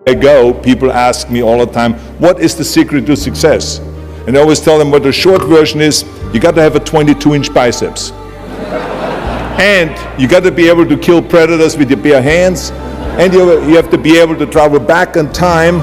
I go, people ask me all the time, what is the secret to success? And I always tell them what the short version is, you got to have a 22-inch biceps. And you got to be able to kill predators with your bare hands, and you have to be able to travel back in time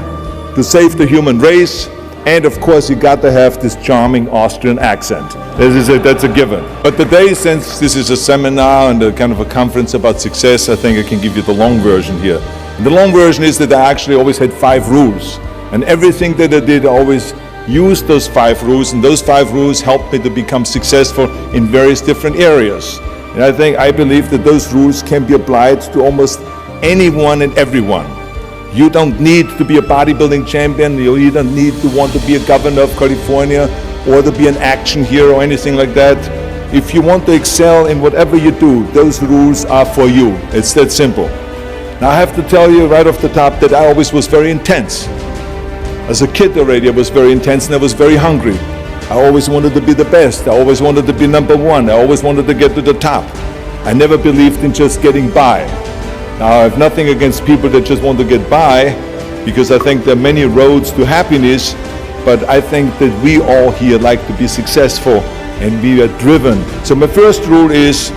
to save the human race, and of course you got to have this charming Austrian accent. That's a given. But today, since this is a seminar and a kind of a conference about success, I think I can give you the long version here. And the long version is that I actually always had 5 rules, and everything that I did I always used those 5 rules, and those 5 rules helped me to become successful in various different areas. And I believe that those rules can be applied to almost anyone and everyone. You don't need to be a bodybuilding champion, you don't need to want to be a governor of California or to be an action hero or anything like that. If you want to excel in whatever you do, those rules are for you. It's that simple. Now I have to tell you right off the top that I always was very intense. As a kid already I was very intense and I was very hungry. I always wanted to be the best. I always wanted to be number 1. I always wanted to get to the top. I never believed in just getting by. Now I have nothing against people that just want to get by, because I think there are many roads to happiness, but I think that we all here like to be successful and we are driven. So my first rule is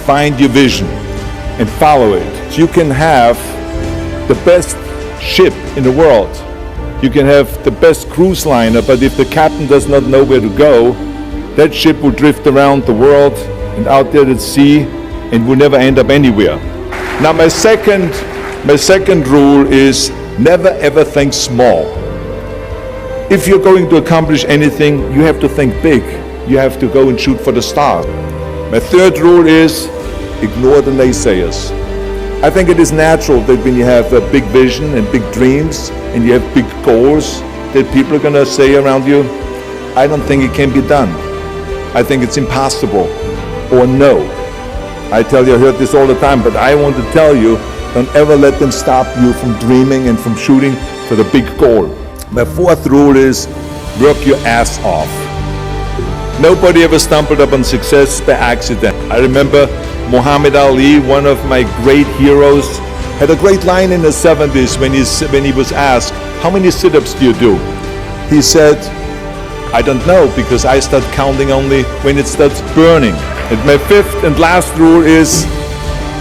find your vision and follow it. So you can have the best ship in the world. You can have the best cruise liner, but if the captain does not know where to go, that ship will drift around the world and out there at sea and will never end up anywhere. Now my second rule is never ever think small. If you're going to accomplish anything, you have to think big. You have to go and shoot for the stars. My third rule is ignore the naysayers. I think it is natural that when you have a big vision and big dreams and you have big goals, that people are going to say around you, I don't think it can be done. I think it's impossible, or no. I tell you, I heard this all the time, but I want to tell you, don't ever let them stop you from dreaming and from shooting for the big goal. My fourth rule is work your ass off. Nobody ever stumbled upon success by accident. I remember Muhammad Ali, one of my great heroes, had a great line in the 70s when he was asked, how many sit-ups do you do? He said, I don't know, because I start counting only when it starts burning. And my fifth and last rule is,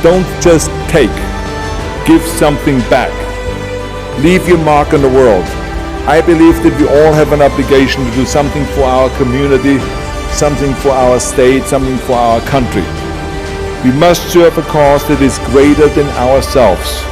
don't just take, give something back. Leave your mark on the world. I believe that we all have an obligation to do something for our community, something for our state, something for our country. We must serve a cause that is greater than ourselves.